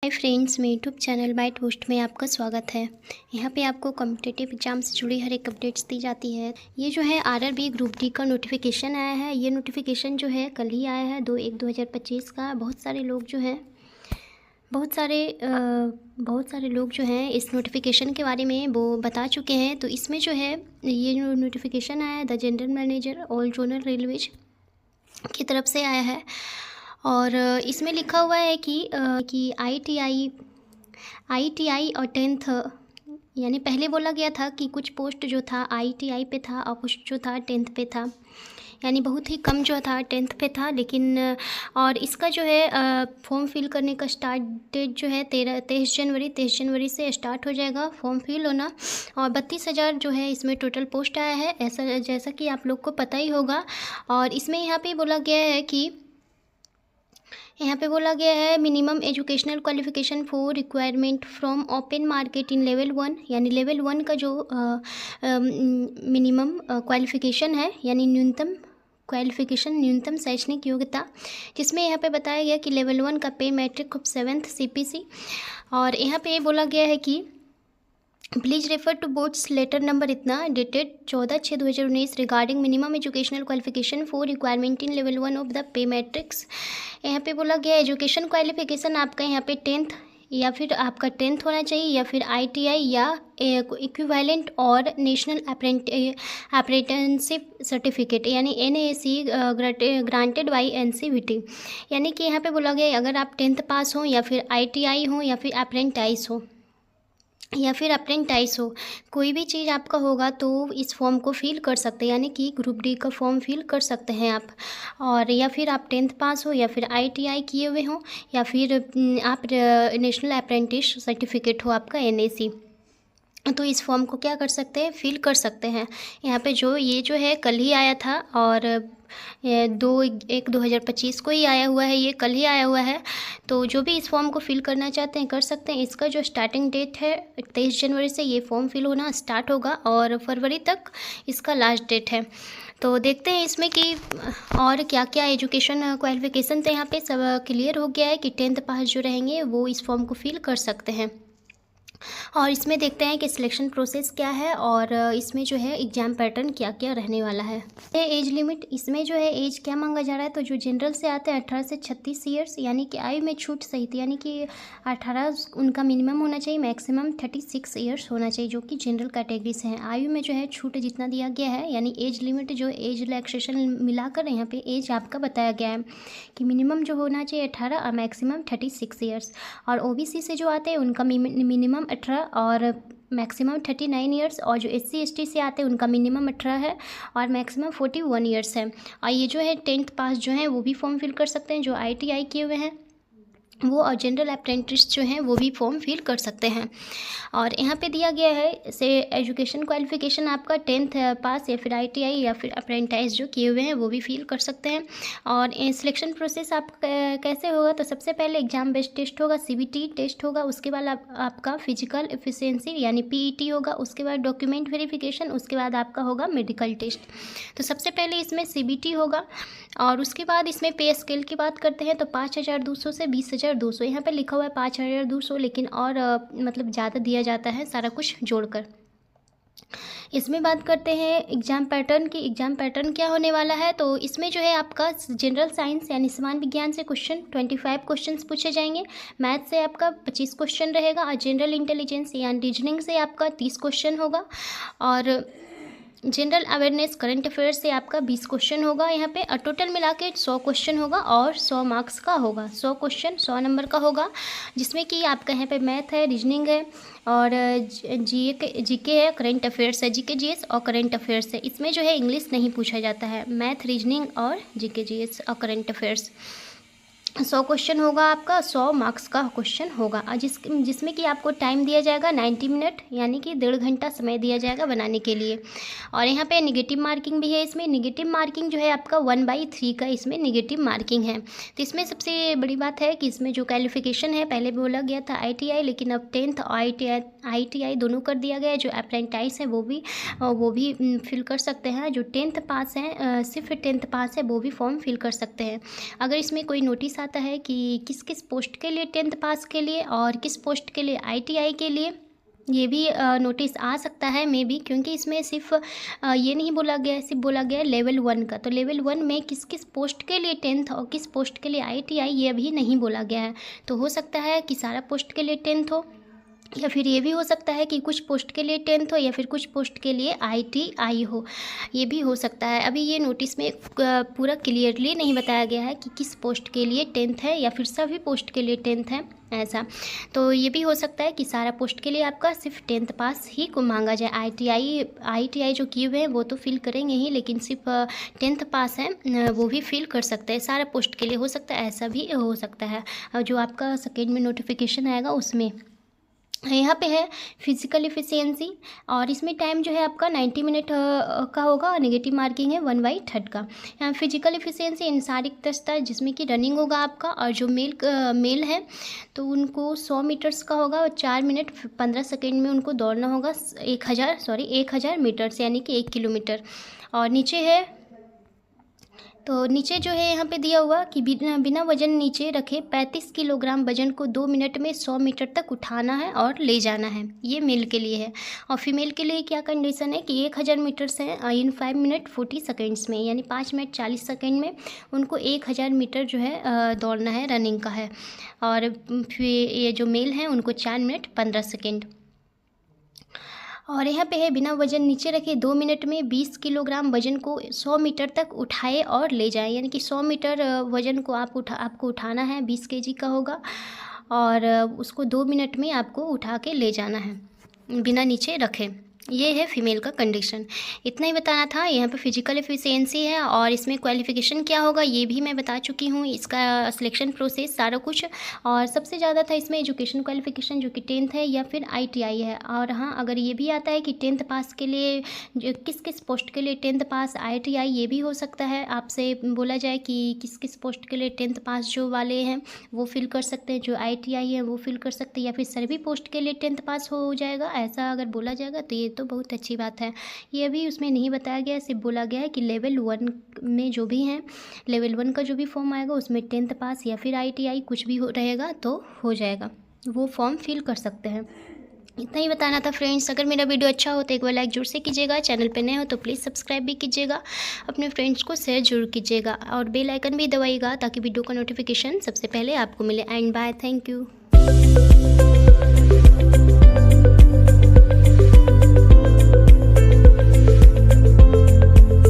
Hi friends, मेरे YouTube channel bite post में आपका स्वागत है। यहाँ पे आपको कॉम्पिटिटिव एग्जाम से जुड़ी हर एक अपडेट्स दी जाती है। ये जो है आरआरबी ग्रुप डी का नोटिफिकेशन आया है। ये नोटिफिकेशन जो है कल ही आया है 2/1/2025 का। बहुत सारे लोग जो हैं इस नोटिफिकेशन के बारे में वो बता चुके हैं। तो इसमें जो है ये नोटिफिकेशन आया है the general manager all zonal railways की तरफ से आया है। और इसमें लिखा हुआ है कि आईटीआई और 10th, यानी पहले बोला गया था कि कुछ पोस्ट जो था आईटीआई पे था और कुछ जो था 10th पे था, यानी बहुत ही कम जो था 10th पे था। लेकिन और इसका जो है फॉर्म फिल करने का स्टार्ट डेट जो है 23 जनवरी से स्टार्ट हो जाएगा फॉर्म फिल होना। और 32,000 जो है इसमें टोटल पोस्ट आया है, ऐसा जैसा कि आप लोग को पता ही होगा। और इसमें यहाँ पे बोला गया है minimum educational qualification for requirement from open market in level 1, यानी लेवल 1 का जो मिनिमम क्वालिफिकेशन है, यानी न्यूनतम शैक्षणिक योग्यता, जिसमें यहाँ पे बताया गया कि लेवल 1 का पे मैट्रिक ऑफ 7th CPC। और यहाँ पे बोला गया है कि please refer to board's letter number इतना dated 14/6/2019 regarding minimum educational qualification for requirement in level 1 of the pay matrix. यहाँ पे बोला गया एजुकेशन क्वालिफिकेशन आपका यहाँ पे 10th या फिर आपका 10th होना चाहिए, या फिर ITI या इक्विवेलेंट और नेशनल अप्रेंटिसशिप सर्टिफिकेट, यानी NAC ग्रांटेड बाई NCVT। यानी कि यहाँ पे बोला गया अगर आप 10th पास हो या फिर ITI हो या फिर अप्रेंटाइज हो, कोई भी चीज़ आपका होगा तो इस फॉर्म को फिल कर सकते हैं, यानी कि ग्रुप डी का फॉर्म फिल कर सकते हैं आप। और या फिर आप 10th पास हो या फिर ITI किए हुए हो या फिर आप नेशनल अप्रेंटिस सर्टिफिकेट हो आपका NAC, तो इस फॉर्म को क्या कर सकते हैं, फिल कर सकते हैं। यहाँ पे ये जो है कल ही आया था और 2/1/2025 को ही आया हुआ है, ये कल ही आया हुआ है। तो जो भी इस फॉर्म को फिल करना चाहते हैं कर सकते हैं। इसका जो स्टार्टिंग डेट है 23 जनवरी से ये फॉर्म फिल होना स्टार्ट होगा और फरवरी तक इसका लास्ट डेट है। तो देखते हैं इसमें कि और क्या क्या एजुकेशन क्वालिफिकेशन तो यहाँ पे सब क्लियर हो गया है कि 10th पास जो रहेंगे वो इस फॉर्म को फिल कर सकते हैं। और इसमें देखते हैं कि सिलेक्शन प्रोसेस क्या है और इसमें जो है एग्ज़ाम पैटर्न क्या क्या रहने वाला है। एज लिमिट, इसमें जो है एज क्या मांगा जा रहा है, तो जो जनरल से आते हैं 18 से 36 ईयर्स, यानी कि आयु में छूट सहित, यानी कि 18 उनका मिनिमम होना चाहिए, मैक्सिमम 36 ईयर्स होना चाहिए, जो कि जनरल कैटेगरी से हैं। आयु में जो है छूट जितना दिया गया है, यानी एज लिमिट जो एज रिलैक्सेशन मिलाकर यहाँ पे एज आपका बताया गया है कि मिनिमम जो होना चाहिए 18 और मैक्सिमम 36 ईयर्स। और OBC से जो आते हैं उनका मिनिमम 18 और मैक्सिमम 39 ईयर्स, और जो SC ST से आते हैं उनका मिनिमम 18 है और मैक्सिमम 41 ईयर्स है। और ये जो है 10th पास जो हैं वो भी फॉर्म फिल कर सकते हैं, जो ITI किए हुए हैं वो, और जनरल अप्रेंटिस जो हैं वो भी फॉर्म फिल कर सकते हैं। और यहाँ पे दिया गया है से एजुकेशन क्वालिफिकेशन आपका 10th पास या फिर ITI या फिर अप्रेंटाइज जो किए हुए हैं वो भी फिल कर सकते हैं। और सिलेक्शन प्रोसेस आप कैसे होगा, तो सबसे पहले एग्जाम बेस्ड टेस्ट होगा, CBT टेस्ट होगा, उसके बाद आपका फिजिकल एफिशिएंसी यानी PET होगा, उसके बाद डॉक्यूमेंट वेरिफिकेशन, उसके बाद आपका होगा मेडिकल टेस्ट। तो सबसे पहले इसमें CBT होगा और उसके बाद इसमें पे स्केल की बात करते हैं तो 5,200 से 20,200, यहाँ पे लिखा हुआ है 5,200, लेकिन और मतलब ज़्यादा दिया जाता है सारा कुछ जोड़कर। इसमें बात करते हैं एग्ज़ाम पैटर्न की। एग्ज़ाम पैटर्न क्या होने वाला है, तो इसमें जो है आपका जनरल साइंस यानी समान विज्ञान से 25 क्वेश्चंस पूछे जाएंगे, मैथ से आपका 25 क्वेश्चन रहेगा, और जनरल इंटेलिजेंस यानी रीजनिंग से आपका 30 क्वेश्चन होगा, और जनरल अवेयरनेस करंट अफेयर्स से आपका 20 क्वेश्चन होगा यहाँ पे, और टोटल मिला के 100 क्वेश्चन होगा और 100 मार्क्स का होगा। 100 क्वेश्चन 100 नंबर का होगा, जिसमें कि आपका यहाँ पे मैथ है, रीजनिंग है और GK है, करंट अफेयर्स है, GK GS और करंट अफेयर्स है। इसमें जो है इंग्लिश नहीं पूछा जाता है, मैथ, रीजनिंग और GK GS और करंट अफेयर्स। 100 क्वेश्चन होगा आपका, 100 मार्क्स का क्वेश्चन होगा, और जिसमें कि आपको टाइम दिया जाएगा 90 मिनट, यानी कि 1.5 घंटा समय दिया जाएगा बनाने के लिए। और यहाँ पे नेगेटिव मार्किंग भी है। इसमें नेगेटिव मार्किंग जो है आपका 1/3 का इसमें नेगेटिव मार्किंग है। तो इसमें सबसे बड़ी बात है कि इसमें जो क्वालिफिकेशन है, पहले बोला गया था ITI, लेकिन अब 10th और ITI दोनों कर दिया गया है। जो अप्रेंटाइज है वो भी फिल कर सकते हैं, जो 10th पास हैं, सिर्फ 10th पास है वो भी फॉर्म फिल कर सकते हैं। अगर इसमें कोई नोटिस आता है कि किस किस पोस्ट के लिए 10th पास के लिए और किस पोस्ट के लिए ITI के लिए ये भी नोटिस आ सकता है मे बी, क्योंकि इसमें सिर्फ ये नहीं बोला गया है, सिर्फ बोला गया है लेवल 1 का। तो लेवल 1 में किस किस पोस्ट के लिए 10th और किस पोस्ट के लिए ITI ये अभी नहीं बोला गया है। तो हो सकता है कि सारा पोस्ट के लिए 10th हो, या फिर ये भी हो सकता है कि कुछ पोस्ट के लिए 10th हो या फिर कुछ पोस्ट के लिए ITI हो, ये भी हो सकता है। अभी ये नोटिस में पूरा क्लियरली नहीं बताया गया है कि किस पोस्ट के लिए 10th है या फिर सभी पोस्ट के लिए 10th है ऐसा। तो ये भी हो सकता है कि सारा पोस्ट के लिए आपका सिर्फ 10th पास ही को मांगा जाए। ITI जो किए हुए हैं वो तो फिल करेंगे ही, लेकिन सिर्फ 10th पास है वो भी फिल कर सकते हैं। सारा पोस्ट के लिए हो सकता है, ऐसा भी हो सकता है। जो आपका सेकेंड में नोटिफिकेशन आएगा उसमें यहाँ पे है फिजिकल एफिशिएंसी, और इसमें टाइम जो है आपका 90 मिनट का होगा और नेगेटिव मार्किंग है 1/3 का। यहाँ फिजिकल एफिशिएंसी इन शारीरिक दक्षता जिसमें कि रनिंग होगा आपका, और जो मेल है तो उनको 100 मीटर्स का होगा और 4 मिनट 15 सेकेंड में उनको दौड़ना होगा 1000 मीटर्स यानी कि 1 किलोमीटर। और नीचे है तो नीचे जो है यहाँ पे दिया हुआ कि बिना वजन नीचे रखे 35 किलोग्राम वजन को 2 मिनट में 100 मीटर तक उठाना है और ले जाना है। ये मेल के लिए है। और फीमेल के लिए क्या कंडीशन है कि 1000 मीटर से इन 5 मिनट 40 सेकेंड्स में, यानी 5 मिनट 40 सेकेंड में उनको 1000 मीटर जो है दौड़ना है, रनिंग का है। और ये जो मेल हैं उनको 4 मिनट 15 सेकेंड। और यहाँ पे है बिना वजन नीचे रखे 2 मिनट में 20 किलोग्राम वजन को 100 मीटर तक उठाए और ले जाए, यानी कि 100 मीटर वजन को आपको उठाना है, 20 kg का होगा, और उसको 2 मिनट में आपको उठा के ले जाना है बिना नीचे रखे। ये है फीमेल का कंडीशन। इतना ही बताना था। यहाँ पे फिजिकल एफिशिएंसी है और इसमें क्वालिफ़िकेशन क्या होगा ये भी मैं बता चुकी हूँ, इसका सिलेक्शन प्रोसेस सारा कुछ। और सबसे ज़्यादा था इसमें एजुकेशन क्वालिफ़िकेशन जो कि 10th है या फिर ITI है। और हाँ, अगर ये भी आता है कि 10th पास के लिए किस किस पोस्ट के लिए 10th पास ITI, ये भी हो सकता है आपसे बोला जाए कि किस किस पोस्ट के लिए 10th पास जो वाले हैं वो फिल कर सकते हैं, जो ITI है वो फिल कर सकते हैं, या फिर सभी पोस्ट के लिए 10th पास हो जाएगा, ऐसा अगर बोला जाएगा तो ये तो बहुत अच्छी बात है। ये अभी उसमें नहीं बताया गया, सिर्फ बोला गया है कि लेवल 1 में जो भी हैं, लेवल 1 का जो भी फॉर्म आएगा उसमें 10th पास या फिर ITI कुछ भी रहेगा तो हो जाएगा, वो फॉर्म फिल कर सकते हैं। इतना ही बताना था फ्रेंड्स। अगर मेरा वीडियो अच्छा हो तो एक बार लाइक जरूर से कीजिएगा, चैनल पे नए हो तो प्लीज़ सब्सक्राइब भी कीजिएगा, अपने फ्रेंड्स को शेयर जरूर कीजिएगा और बेल आइकन भी दबाइएगा ताकि वीडियो का नोटिफिकेशन सबसे पहले आपको मिले। And bye, thank you.